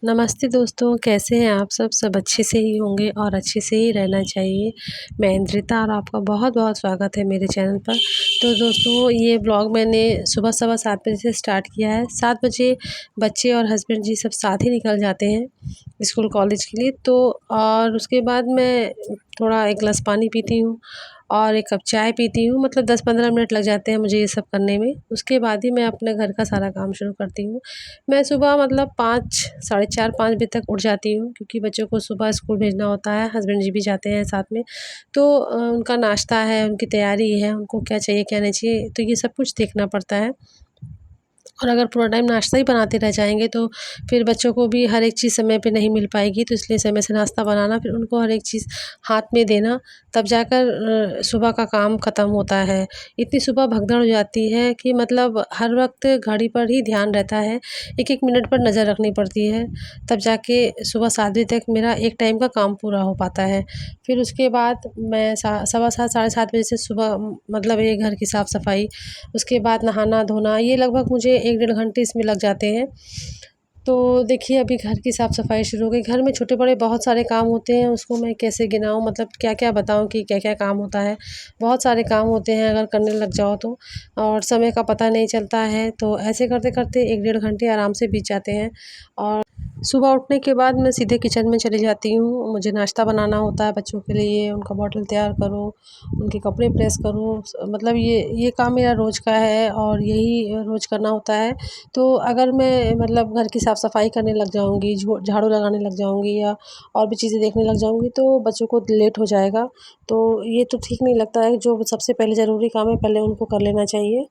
नमस्ते दोस्तों, कैसे हैं आप सब अच्छे से ही होंगे और अच्छे से ही रहना चाहिए। मैं इंद्रिता और आपका बहुत-बहुत स्वागत है मेरे चैनल पर। तो दोस्तों ये ब्लॉग मैंने सुबह सवा 7 बजे से स्टार्ट किया है। 7 बजे बच्चे और हस्बैंड जी सब साथ ही निकल जाते हैं स्कूल कॉलेज के लिए। तो और उसके बाद मैं थोड़ा 1 गिलास पानी पीती हूँ और 1 कप चाय पीती हूँ। मतलब 10-15 मिनट लग जाते हैं मुझे ये सब करने में। उसके बाद ही मैं अपने घर का सारा काम शुरू करती हूँ। मैं सुबह मतलब 5 साढ़े 4-5 बजे तक उठ जाती हूँ, क्योंकि बच्चों को सुबह स्कूल भेजना होता है, हस्बैंड जी भी जाते हैं साथ में। तो उनका नाश्ता है, उनकी तैयारी है, उनको क्या चाहिए क्या नहीं चाहिए, तो ये सब कुछ देखना पड़ता है। और अगर पूरा टाइम नाश्ता ही बनाते रह जाएँगे तो फिर बच्चों को भी हर एक चीज़ समय पे नहीं मिल पाएगी, तो इसलिए समय से नाश्ता बनाना, फिर उनको हर एक चीज़ हाथ में देना, तब जाकर सुबह का काम ख़त्म होता है। इतनी सुबह भगदड़ हो जाती है कि मतलब हर वक़्त घड़ी पर ही ध्यान रहता है, एक-एक मिनट पर नज़र रखनी पड़ती है, तब जाके सुबह 7 बजे तक मेरा एक टाइम का काम पूरा हो पाता है। फिर उसके बाद मैं सवा 7 साढ़े 7 बजे से सुबह मतलब ये घर की साफ़-सफ़ाई, उसके बाद नहाना-धोना, ये लगभग मुझे 1 डेढ़ घंटे इसमें लग जाते हैं। तो देखिए अभी घर की साफ़-सफ़ाई शुरू हो गई। घर में छोटे-बड़े बहुत सारे काम होते हैं, उसको मैं कैसे गिनाऊँ, मतलब क्या-क्या बताऊँ कि क्या-क्या काम होता है। बहुत सारे काम होते हैं अगर करने लग जाओ तो, और समय का पता नहीं चलता है। तो ऐसे करते-करते 1 डेढ़ घंटे आराम से बीत जाते हैं। और सुबह उठने के बाद मैं सीधे किचन में चली जाती हूँ। मुझे नाश्ता बनाना होता है बच्चों के लिए, उनका बॉटल तैयार करो, उनके कपड़े प्रेस करो, मतलब ये काम मेरा रोज़ का है और यही रोज़ करना होता है। तो अगर मैं मतलब घर की साफ़-सफ़ाई करने लग जाऊँगी, झाड़ू लगाने लग जाऊँगी या और भी चीज़ें देखने लग जाऊँगी तो बच्चों को लेट हो जाएगा। तो ये तो ठीक नहीं लगता है, जो सबसे पहले ज़रूरी काम है पहले उनको कर लेना चाहिए।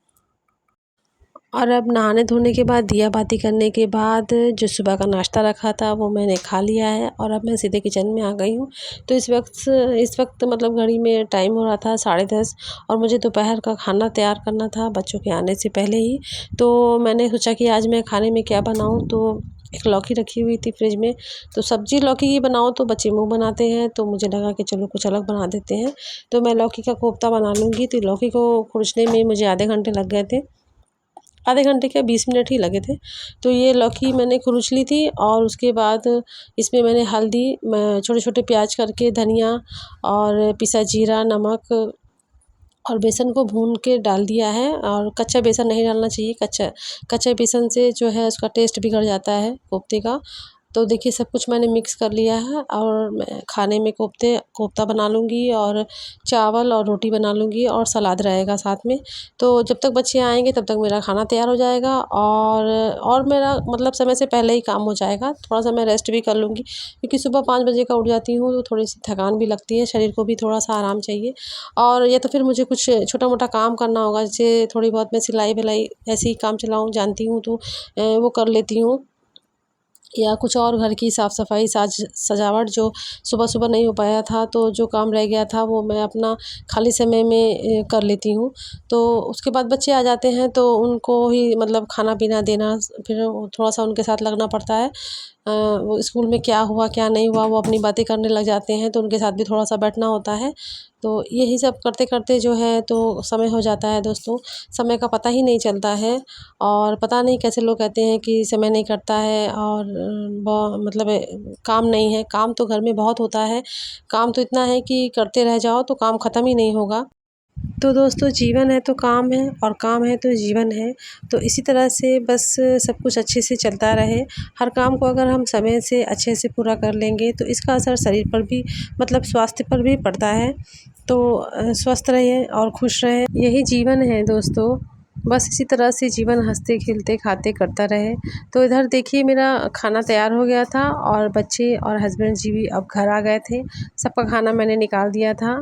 और अब नहाने-धोने के बाद, दिया बाती करने के बाद, जो सुबह का नाश्ता रखा था वो मैंने खा लिया है और अब मैं सीधे किचन में आ गई हूँ। तो इस वक़्त मतलब घड़ी में टाइम हो रहा था 10:30 और मुझे दोपहर का खाना तैयार करना था बच्चों के आने से पहले ही। तो मैंने सोचा कि आज मैं खाने में क्या बनाऊँ, तो एक लौकी रखी हुई थी फ्रिज में, तो सब्ज़ी लौकी की बनाओ तो बच्चे मुँह बनाते हैं, तो मुझे लगा कि चलो कुछ अलग बना देते हैं। तो मैं लौकी का कोफ्ता बना लूँगी। तो लौकी को खुरचने में मुझे आधे घंटे लग गए थे। आधे घंटे क्या 20 मिनट ही लगे थे। तो ये लौकी मैंने कुरुच ली थी और उसके बाद इसमें मैंने हल्दी, छोटे-छोटे प्याज करके, धनिया और पिसा जीरा, नमक और बेसन को भून के डाल दिया है। और कच्चा बेसन नहीं डालना चाहिए, कच्चे बेसन से जो है उसका टेस्ट बिगड़ जाता है कोफ्ते का। तो देखिए सब कुछ मैंने मिक्स कर लिया है और मैं खाने में कोफ्ता बना लूँगी और चावल और रोटी बना लूँगी और सलाद रहेगा साथ में। तो जब तक बच्चे आएँगे तब तक मेरा खाना तैयार हो जाएगा और मेरा मतलब समय से पहले ही काम हो जाएगा। थोड़ा-सा मैं रेस्ट भी कर लूँगी, क्योंकि सुबह 5 बजे का उठ जाती हूँ तो थोड़ी-सी थकान भी लगती है, शरीर को भी थोड़ा-सा आराम चाहिए। और या तो फिर मुझे कुछ छोटा-मोटा काम करना होगा, जैसे थोड़ी बहुत मैं सिलाई-विलाई ऐसे ही काम चलाऊँ जानती हूँ, तो वो कर लेती हूँ। या कुछ और घर की साफ़-सफ़ाई, सजावट जो सुबह-सुबह नहीं हो पाया था, तो जो काम रह गया था वो मैं अपना खाली समय में कर लेती हूँ। तो उसके बाद बच्चे आ जाते हैं तो उनको ही मतलब खाना-पीना देना, फिर थोड़ा-सा उनके साथ लगना पड़ता है। वो स्कूल में क्या हुआ, क्या नहीं हुआ, वो अपनी बातें करने लग जाते हैं, तो उनके साथ भी थोड़ा-सा बैठना होता है। तो यही सब करते-करते जो है तो समय हो जाता है दोस्तों। समय का पता ही नहीं चलता है और पता नहीं कैसे लोग कहते हैं कि समय नहीं कटता है और मतलब काम नहीं है। काम तो घर में बहुत होता है, काम तो इतना है कि करते रह जाओ तो काम ख़त्म ही नहीं होगा। तो दोस्तों जीवन है तो काम है और काम है तो जीवन है। तो इसी तरह से बस सब कुछ अच्छे से चलता रहे। हर काम को अगर हम समय से अच्छे से पूरा कर लेंगे तो इसका असर शरीर पर भी, मतलब स्वास्थ्य पर भी पड़ता है। तो स्वस्थ रहें और खुश रहें, यही जीवन है दोस्तों। बस इसी तरह से जीवन हँसते खेलते खाते करता रहे। तो इधर देखिए मेरा खाना तैयार हो गया था और बच्चे और हस्बैंड जी भी अब घर आ गए थे। सबका खाना मैंने निकाल दिया था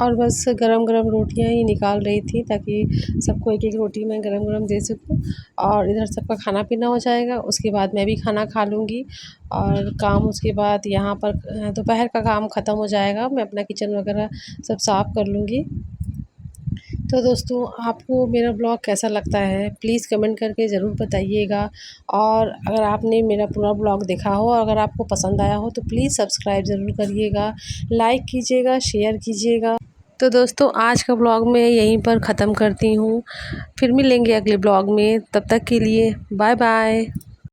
और बस गरम-गरम रोटियाँ ही निकाल रही थी, ताकि सबको एक-एक रोटी मैं गरम-गरम दे सकूँ और इधर सबका खाना-पीना हो जाएगा। उसके बाद मैं भी खाना खा लूँगी और काम उसके बाद यहाँ पर दोपहर का काम ख़त्म हो जाएगा। मैं अपना किचन वगैरह सब साफ़ कर लूँगी। तो दोस्तों आपको मेरा ब्लॉग कैसा लगता है प्लीज़ कमेंट करके ज़रूर बताइएगा। और अगर आपने मेरा पूरा ब्लॉग देखा हो और अगर आपको पसंद आया हो तो प्लीज़ सब्सक्राइब ज़रूर करिएगा, लाइक कीजिएगा, शेयर कीजिएगा। तो दोस्तों आज का ब्लॉग मैं यहीं पर ख़त्म करती हूँ। फिर मिलेंगे अगले ब्लॉग में, तब तक के लिए बाय बाय।